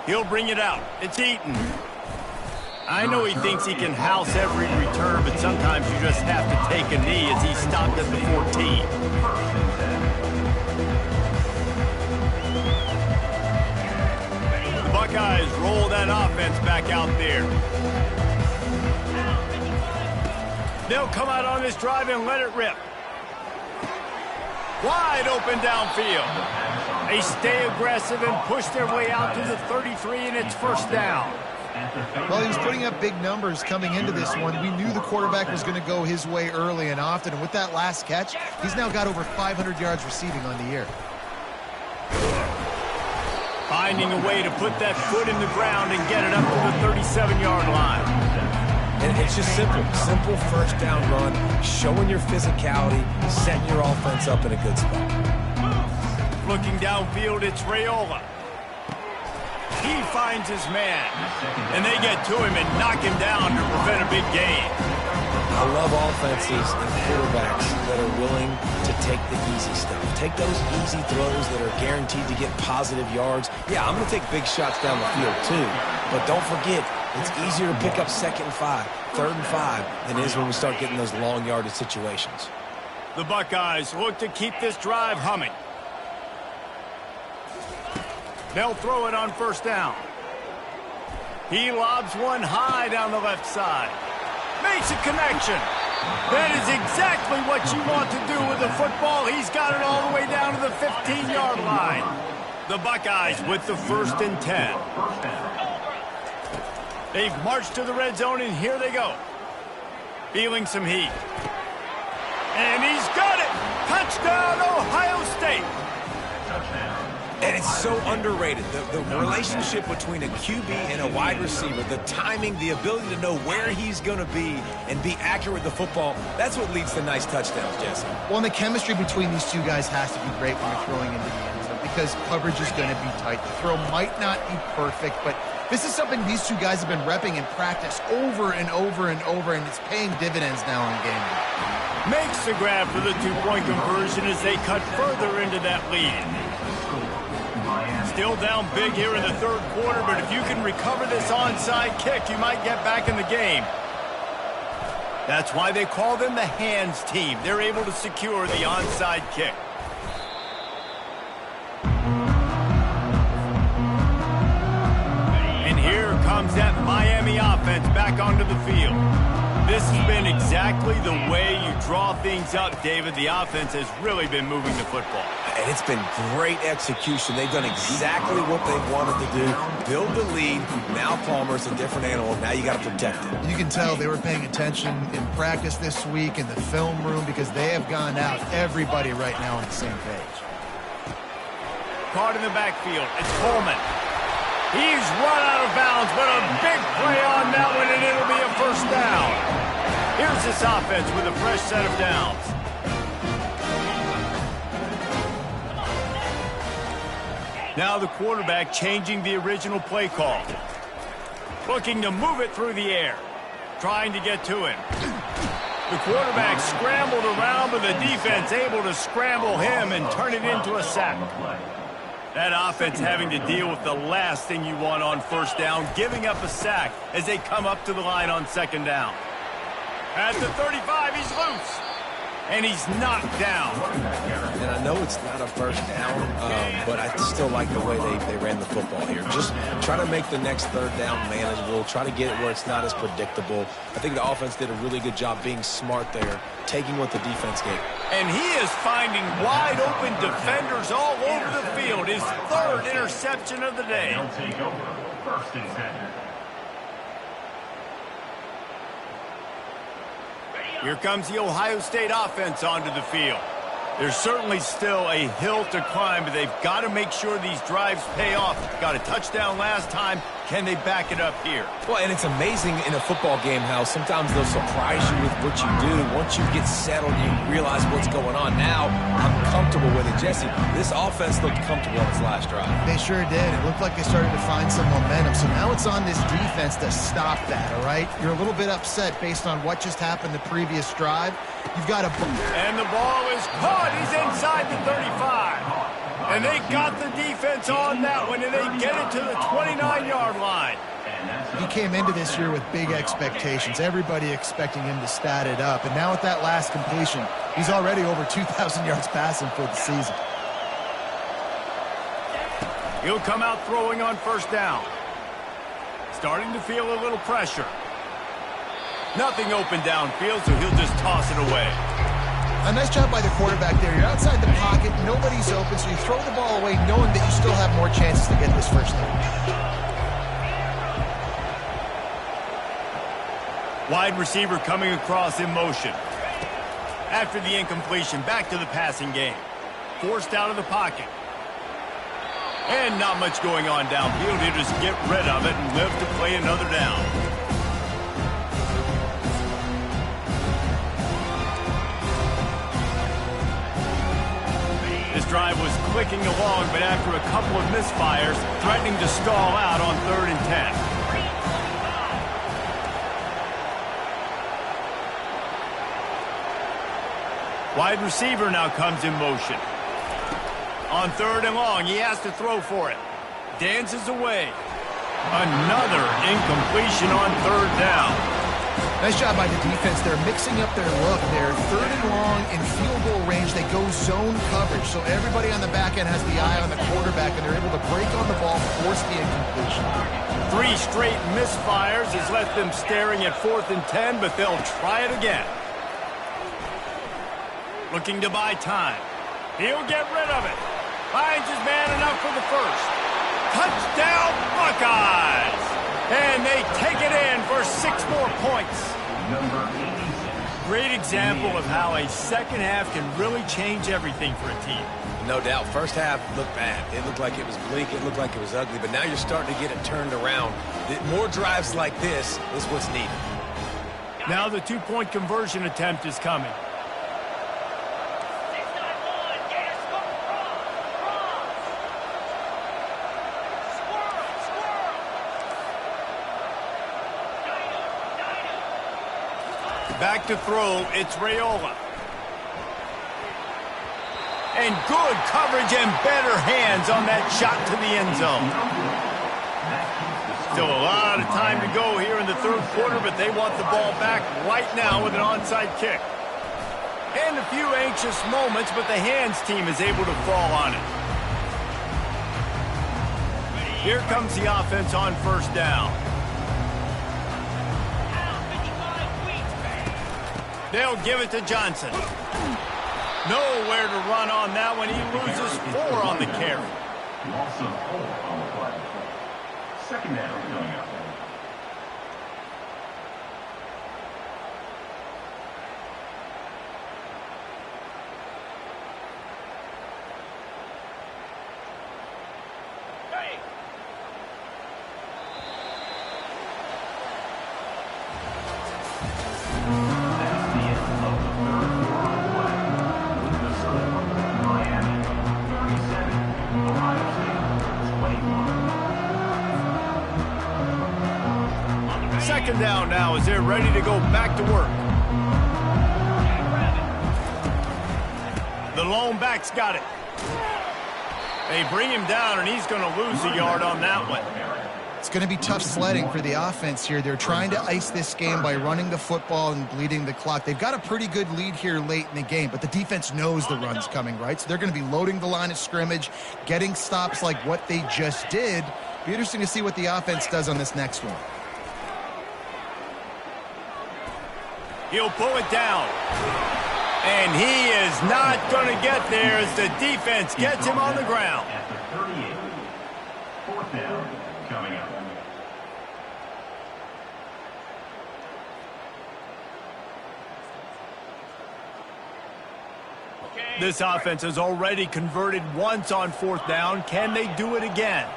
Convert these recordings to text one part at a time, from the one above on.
He'll bring it out. It's Eaton. I know he thinks he can house every return, but sometimes you just have to take a knee as he stopped at the 14. The Buckeyes roll that offense back out there. They'll come out on this drive and let it rip. Wide open downfield. They stay aggressive and push their way out to the 33, and it's first down. Well, he was putting up big numbers coming into this one. We knew the quarterback was going to go his way early and often, and with that last catch, he's now got over 500 yards receiving on the year. Finding a way to put that foot in the ground and get it up to the 37-yard line. And it's just simple first down run, showing your physicality, setting your offense up in a good spot. Looking downfield, it's Raiola. He finds his man, and they get to him and knock him down to prevent a big gain. I love offenses and quarterbacks that are willing to take the easy stuff. Take those easy throws that are guaranteed to get positive yards. Yeah, I'm going to take big shots down the field too, but don't forget, it's easier to pick up 2nd and 5, 3rd and 5 than it is when we start getting those long yardage situations. The Buckeyes look to keep this drive humming. They'll throw it on first down. He lobs one high down the left side. Makes a connection. That is exactly what you want to do with the football. He's got it all the way down to the 15-yard line. The Buckeyes with the 1st and 10. They've marched to the red zone, and here they go. Feeling some heat. And he's got it! Touchdown, Ohio State! And it's so underrated. The relationship between a QB and a wide receiver, the timing, the ability to know where he's going to be and be accurate with the football, that's what leads to nice touchdowns, Jesse. Well, and the chemistry between these two guys has to be great when you're throwing into the end zone because coverage is going to be tight. The throw might not be perfect, but this is something these two guys have been repping in practice over and over and over, and it's paying dividends now on game day. Makes the grab for the two-point conversion as they cut further into that lead. Still down big here in the 3rd quarter, but if you can recover this onside kick, you might get back in the game. That's why they call them the hands team. They're able to secure the onside kick. And here comes that Miami offense back onto the field. This has been exactly the way you draw things up, David. The offense has really been moving the football. And it's been great execution. They've done exactly what they wanted to do. Build the lead. Now Palmer's a different animal. Now you got to protect it. You can tell they were paying attention in practice this week in the film room because they have gone out. Everybody right now on the same page. Caught in the backfield. It's Coleman. He's run out of bounds, but a big play on that one, and it'll be a first down. Here's this offense with a fresh set of downs. Now the quarterback changing the original play call. Looking to move it through the air. Trying to get to him. The quarterback scrambled around, but the defense able to scramble him and turn it into a sack. That offense having to deal with the last thing you want on first down, giving up a sack as they come up to the line on 2nd down. At the 35, he's loose. And he's knocked down. And I know it's not a first down, but I still like the way they ran the football here. Just try to make the next 3rd down manageable. Try to get it where it's not as predictable. I think the offense did a really good job being smart there, taking what the defense gave. And he is finding wide open defenders all over the field. His 3rd interception of the day. They'll take over 1st and 10. Here comes the Ohio State offense onto the field. There's certainly still a hill to climb, but they've got to make sure these drives pay off. Got a touchdown last time. Can they back it up here? Well, and it's amazing in a football game how sometimes they'll surprise you with what you do. Once you get settled, you realize what's going on. Now, I'm comfortable with it. Jesse, this offense looked comfortable on its last drive. They sure did. It looked like they started to find some momentum. So now it's on this defense to stop that, all right? You're a little bit upset based on what just happened the previous drive. You've got to... And the ball is caught. He's inside the 35. And they got the defense on that one, and they get it to the 29-yard line. He came into this year with big expectations. Everybody expecting him to stat it up. And now with that last completion, he's already over 2,000 yards passing for the season. He'll come out throwing on first down. Starting to feel a little pressure. Nothing open downfield, so he'll just toss it away. A nice job by the quarterback there. You're outside the pocket, nobody's open, so you throw the ball away knowing that you still have more chances to get this first down. Wide receiver coming across in motion. After the incompletion, back to the passing game. Forced out of the pocket. And not much going on downfield. He'll just get rid of it and live to play another down. This drive was clicking along, but after a couple of misfires, threatening to stall out on 3rd and 10. Wide receiver now comes in motion. On 3rd and long, he has to throw for it. Dances away. Another incompletion on 3rd down. Nice job by the defense. They're mixing up their look there. 3rd and long in field goal range. They go zone coverage. So everybody on the back end has the eye on the quarterback, and they're able to break on the ball, force the incompletion. 3 straight misfires has left them staring at 4th and 10, but they'll try it again. Looking to buy time. He'll get rid of it. Finds his man enough for the first. Touchdown, Buckeyes! And they take it in for 6 more points. Great example of how a second half can really change everything for a team. No doubt. First half looked bad. It looked like it was bleak. It looked like it was ugly. But now you're starting to get it turned around. More drives like this is what's needed. Now the 2-point conversion attempt is coming. Back to throw, it's Raiola. And good coverage and better hands on that shot to the end zone. Still a lot of time to go here in the 3rd quarter, but they want the ball back right now with an onside kick. And a few anxious moments, but the hands team is able to fall on it. Here comes the offense on first down. They'll give it to Johnson. Nowhere to run on that one. He loses 4 on the carry. Loss of 4 on the play. Second down coming up. Second down now as they're ready to go back to work. The lone back's got it. They bring him down, and he's going to lose a yard on that one. It's going to be tough sledding for the offense here. They're trying to ice this game by running the football and bleeding the clock. They've got a pretty good lead here late in the game, but the defense knows the run's coming, right? So they're going to be loading the line of scrimmage, getting stops like what they just did. Be interesting to see what the offense does on this next one. He'll pull it down. And he is not going to get there as the defense gets him on the ground. After 38, 4th down coming up. This offense has already converted once on 4th down. Can they do it again?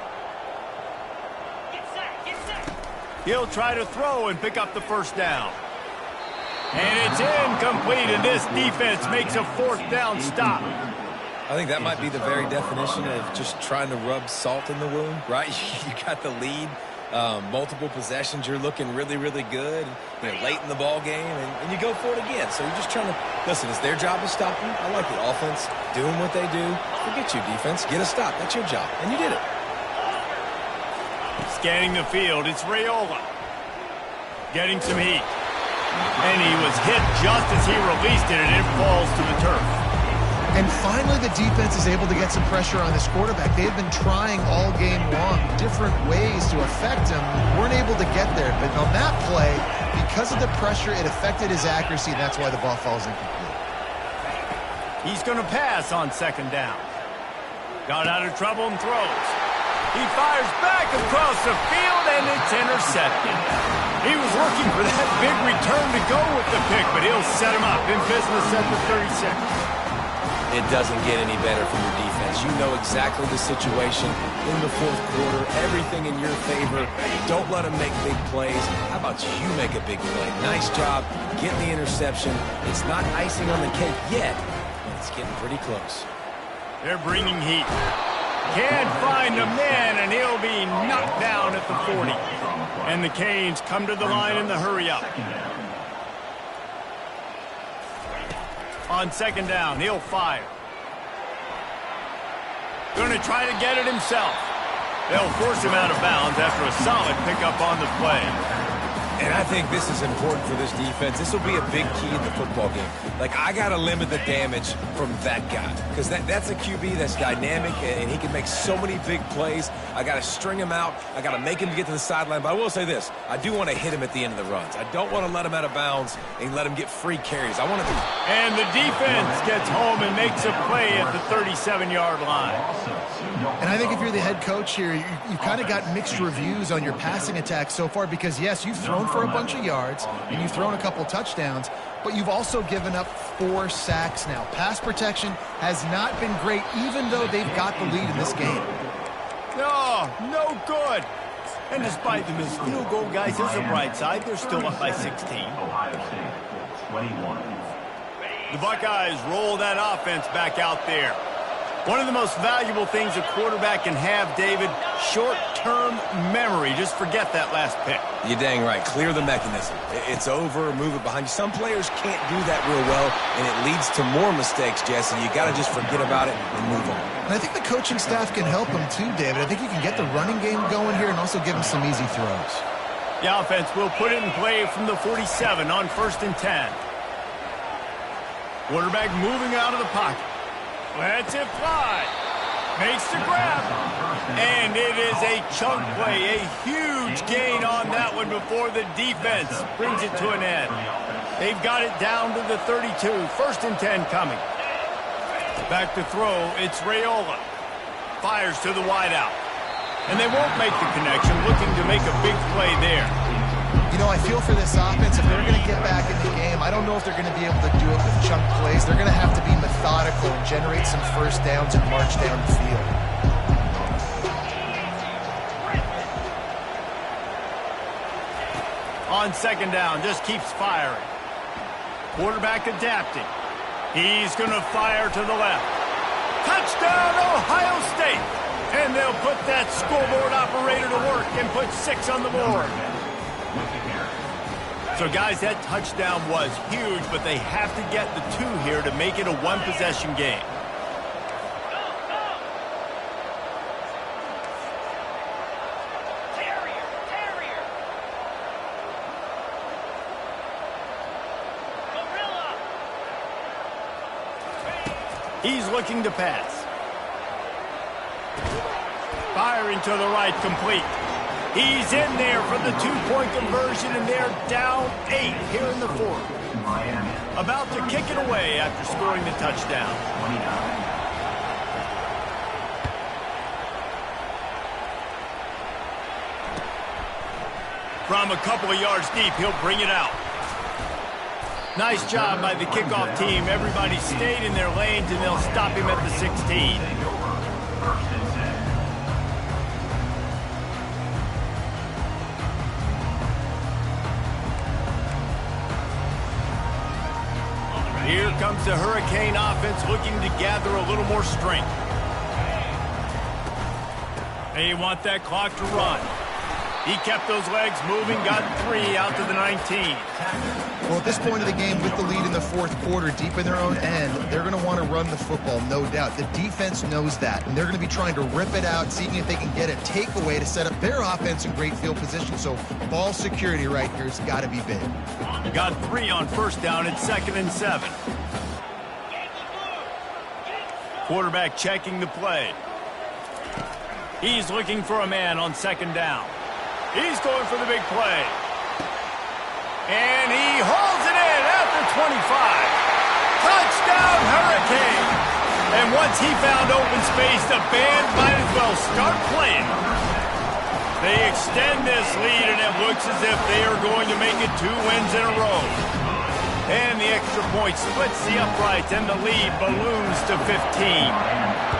He'll try to throw and pick up the first down. And it's incomplete, and this defense makes a 4th down stop. I think that might be the very definition of just trying to rub salt in the wound, right? You got the lead. Multiple possessions, you're looking really, really good, late in the ball game, and you go for it again. So you're just trying to, listen, it's their job to stop you. I like the offense doing what they do. Forget you, defense. Get a stop. That's your job, and you did it. Scanning the field, it's Raiola. Getting some heat. And he was hit just as he released it, and it falls to the turf. And finally, the defense is able to get some pressure on this quarterback. They have been trying all game long different ways to affect him. Weren't able to get there. But on that play, because of the pressure, it affected his accuracy, and that's why the ball falls incomplete. He's going to pass on second down. Got out of trouble and throws. He fires back across the field, and it's intercepted. He was looking for that big return to go with the pick, but he'll set him up in business at the 36. It doesn't get any better from your defense. You know exactly the situation in the fourth quarter, everything in your favor. Don't let them make big plays. How about you make a big play? Nice job getting the interception. It's not icing on the cake yet, but it's getting pretty close. They're bringing heat. Can't find a man, and he'll be knocked down at the 40. And the Canes come to the line in the hurry-up. On second down, he'll fire. Going to try to get it himself. They'll force him out of bounds after a solid pickup on the play. And I think this is important for this defense. This will be a big key in the football game. Like, I got to limit the damage from that guy. Because that's a QB that's dynamic, and he can make so many big plays. I got to string him out. I got to make him get to the sideline. But I will say this. I do want to hit him at the end of the runs. I don't want to let him out of bounds and let him get free carries. I want to... And the defense gets home and makes a play at the 37-yard line. And I think if you're the head coach here, you've kind of got mixed reviews on your passing attack so far because, yes, you've thrown for a bunch of yards and you've thrown a couple touchdowns, but you've also given up 4 sacks now. Pass protection has not been great, even though they've got the lead in this game. Oh, no good. And despite the missed field goal, guys, there's a bright side. They're still up by 16. Ohio State, 21. The Buckeyes roll that offense back out there. One of the most valuable things a quarterback can have, David, short-term memory. Just forget that last pick. You're dang right. Clear the mechanism. It's over. Move it behind you. Some players can't do that real well, and it leads to more mistakes, Jesse. You got to just forget about it and move on. And I think the coaching staff can help him too, David. I think you can get the running game going here and also give him some easy throws. The offense will put it in play from the 47 on 1st and 10. Quarterback moving out of the pocket. Lets it fly. Makes the grab. And it is a chunk play. A huge gain on that one before the defense brings it to an end. They've got it down to the 32. 1st and 10 coming. Back to throw. It's Raiola. Fires to the wideout. And they won't make the connection. Looking to make a big play there. You know, I feel for this offense, if they're going to get back in the game, I don't know if they're going to be able to do it with chunk plays. They're going to have to be methodical and generate some first downs and march down the field. On second down, just keeps firing. Quarterback adapting. He's going to fire to the left. Touchdown, Ohio State! And they'll put that scoreboard operator to work and put 6 on the board. So, guys, that touchdown was huge, but they have to get the 2 here to make it a one-possession game. He's looking to pass. Firing to the right, complete. He's in there for the 2-point conversion, and they're down 8 here in the 4th. About to kick it away after scoring the touchdown. From a couple of yards deep, he'll bring it out. Nice job by the kickoff team. Everybody stayed in their lanes, and they'll stop him at the 16. Here comes the Hurricane offense looking to gather a little more strength. They want that clock to run. He kept those legs moving, got 3 out to the 19. Well, at this point of the game, with the lead in the fourth quarter, deep in their own end, they're going to want to run the football, no doubt. The defense knows that, and they're going to be trying to rip it out, seeing if they can get a takeaway to set up their offense in great field position. So ball security right here has got to be big. Got 3 on first down. It's 2nd and 7. Quarterback checking the play. He's looking for a man on 2nd down. He's going for the big play. And he hauls it in at the 25. Touchdown, Hurricane. And once he found open space, the band might as well start playing. They extend this lead, and it looks as if they are going to make it 2 wins in a row. And the extra point splits the uprights, and the lead balloons to 15.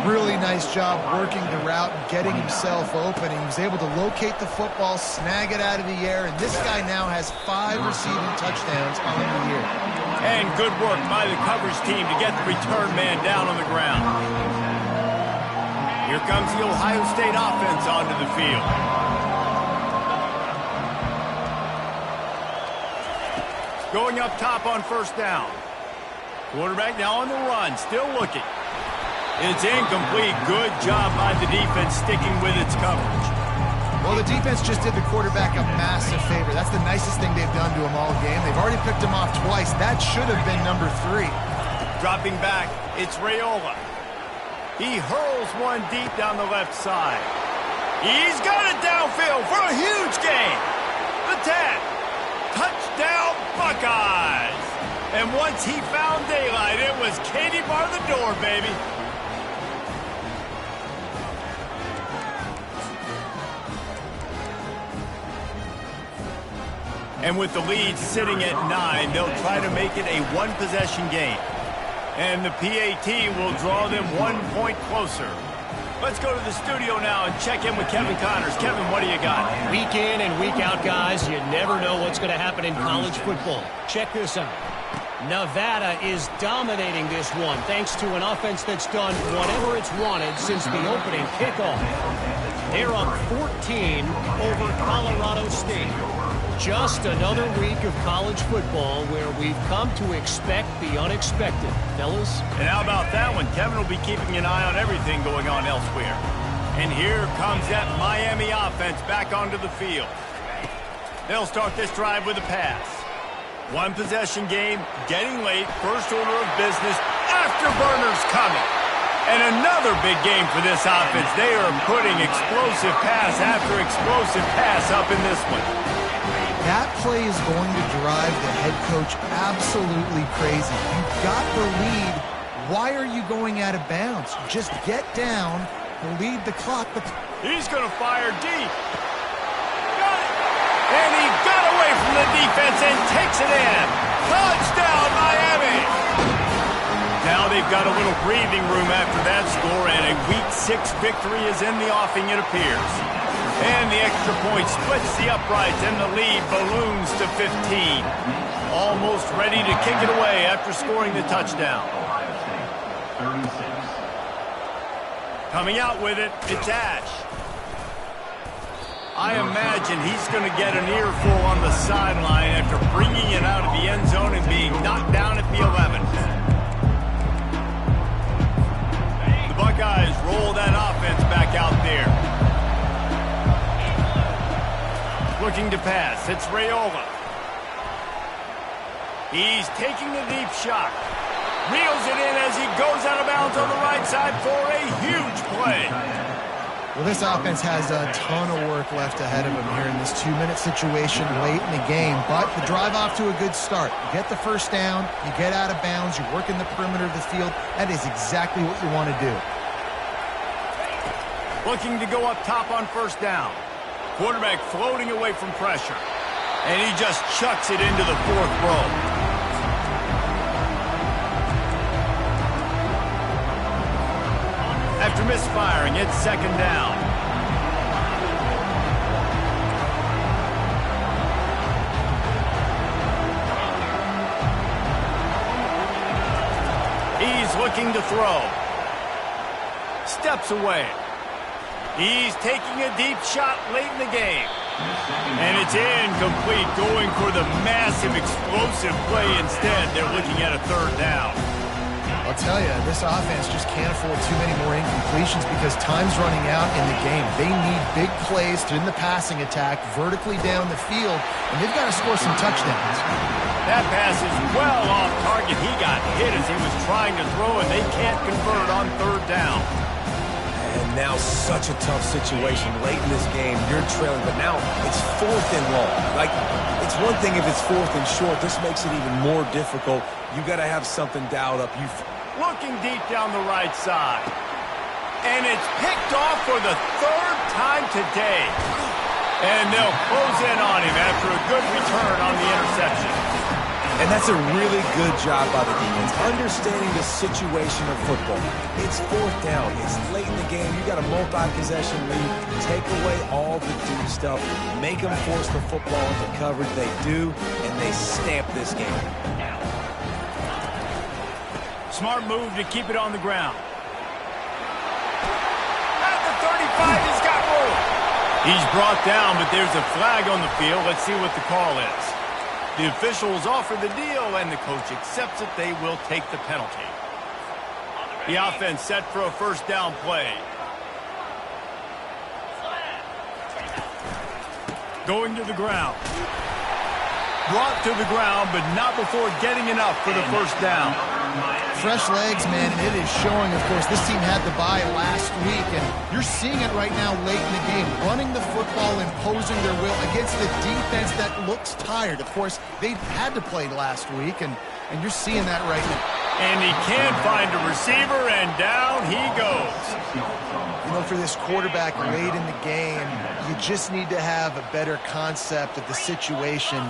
Really nice job working the route and getting himself open. He was able to locate the football, snag it out of the air, and this guy now has 5 receiving touchdowns on the year. And good work by the coverage team to get the return man down on the ground. Here comes the Ohio State offense onto the field. Going up top on first down. Quarterback now on the run, still looking. It's incomplete. Good job by the defense sticking with its coverage. Well, the defense just did the quarterback a massive favor. That's the nicest thing they've done to him all game. They've already picked him off twice. That should have been number 3. Dropping back, it's Raiola. He hurls one deep down the left side. He's got it downfield for a huge gain. The 10. Touchdown, Buckeyes. And once he found daylight, it was Katie bar the door, baby. And with the lead sitting at 9, they'll try to make it a 1-possession game. And the PAT will draw them 1 point closer. Let's go to the studio now and check in with Kevin Connors. Kevin, what do you got? Week in and week out, guys, you never know what's going to happen in college football. Check this out. Nevada is dominating this one thanks to an offense that's done whatever it's wanted since the opening kickoff. They're up 14 over Colorado State. Just another week of college football where we've come to expect the unexpected, fellas. And how about that one? Kevin will be keeping an eye on everything going on elsewhere. And here comes that Miami offense back onto the field. They'll start this drive with a pass. 1-possession game, getting late, first order of business, afterburners coming. And another big game for this offense. They are putting explosive pass after explosive pass up in this one. That play is going to drive the head coach absolutely crazy. You've got the lead. Why are you going out of bounds? Just get down, lead the clock. But he's going to fire deep. Got it. And he got away from the defense and takes it in. Touchdown, Miami. Now they've got a little breathing room after that score, and a Week 6 victory is in the offing, it appears. And the extra point splits the uprights, and the lead balloons to 15. Almost ready to kick it away after scoring the touchdown. Coming out with it, it's Ash. I imagine he's going to get an earful on the sideline after bringing it out of the end zone and being knocked down at the 11. The Buckeyes roll that offense back out there. Looking to pass. It's Raiola. He's taking a deep shot. Reels it in as he goes out of bounds on the right side for a huge play. Well, this offense has a ton of work left ahead of them here in this 2-minute situation late in the game. But the drive off to a good start. You get the first down, you get out of bounds, you work in the perimeter of the field. That is exactly what you want to do. Looking to go up top on first down. Quarterback floating away from pressure. And he just chucks it into the 4th row. After misfiring, it's 2nd down. He's looking to throw. Steps away. He's taking a deep shot late in the game. And it's incomplete, going for the massive explosive play instead. They're looking at a third down. I'll tell you, this offense just can't afford too many more incompletions because time's running out in the game. They need big plays in the passing attack, vertically down the field, and they've got to score some touchdowns. That pass is well off target. He got hit as he was trying to throw, and they can't convert on third down. And now such a tough situation late in this game. You're trailing, but now it's 4th and long. Like, it's one thing if it's 4th and short. This makes it even more difficult. You got to have something dialed up. Looking deep down the right side. And it's picked off for the 3rd time today. And they'll close in on him after a good return on the interception. And that's a really good job by the defense, understanding the situation of football. It's 4th down. It's late in the game. You got a multi-possession lead. Take away all the deep stuff. Make them force the football into coverage. They do, and they stamp this game. Smart move to keep it on the ground. At the 35, he's got room. He's brought down, but there's a flag on the field. Let's see what the call is. The officials offer the deal, and the coach accepts it. They will take the penalty. The offense set for a first down play. Going to the ground. Brought to the ground, but not before getting enough for the first down. Fresh legs, man, and it is showing, of course. This team had the bye last week, and you're seeing it right now late in the game. Running the football, imposing their will against the defense that looks tired. Of course, they had to play last week, and you're seeing that right now. And he can't find a receiver, and down he goes. You know, for this quarterback late in the game, you just need to have a better concept of the situation.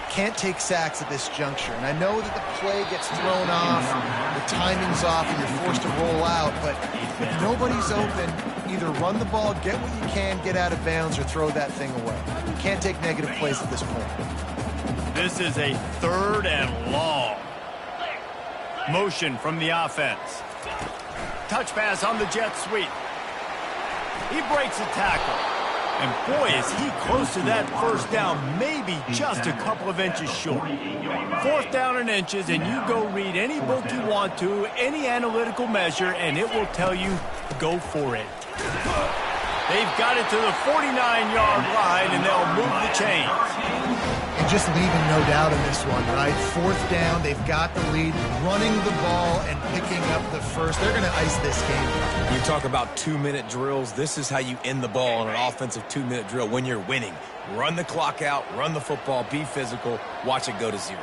Can't take sacks at this juncture. And I know that the play gets thrown off, the timing's off, and you're forced to roll out. But if nobody's open, either run the ball, get what you can, get out of bounds, or throw that thing away. You can't take negative plays at this point. This is a 3rd and long. Motion from the offense. Touch pass on the jet sweep. He breaks a tackle. And boy, is he close to that first down, maybe just a couple of inches short. 4th down in inches, and you go read any book you want to, any analytical measure, and it will tell you, go for it. They've got it to the 49-yard line, and they'll move the chains. And just leaving no doubt in this one, right? 4th down, they've got the lead, running the ball and picking up the first. They're going to ice this game. You talk about 2-minute drills. This is how you end the ball in an offensive 2-minute drill when you're winning. Run the clock out, run the football, be physical, watch it go to zeros.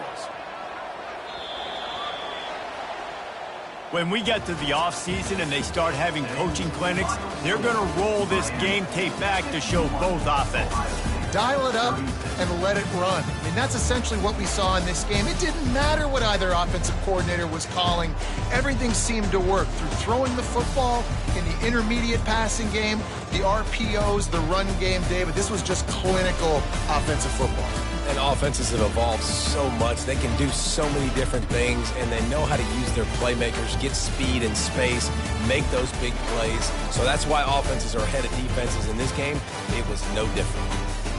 When we get to the offseason and they start having coaching clinics, they're going to roll this game tape back to show both offenses. Dial it up and let it run. I mean, that's essentially what we saw in this game. It didn't matter what either offensive coordinator was calling. Everything seemed to work through throwing the football in the intermediate passing game, the RPOs, the run game, David. This was just clinical offensive football. And offenses have evolved so much. They can do so many different things, and they know how to use their playmakers, get speed and space, make those big plays. So that's why offenses are ahead of defenses in this game. It was no different.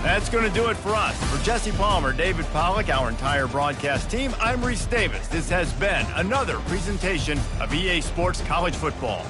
That's going to do it for us. For Jesse Palmer, David Pollack, our entire broadcast team, I'm Reese Davis. This has been another presentation of EA Sports College Football.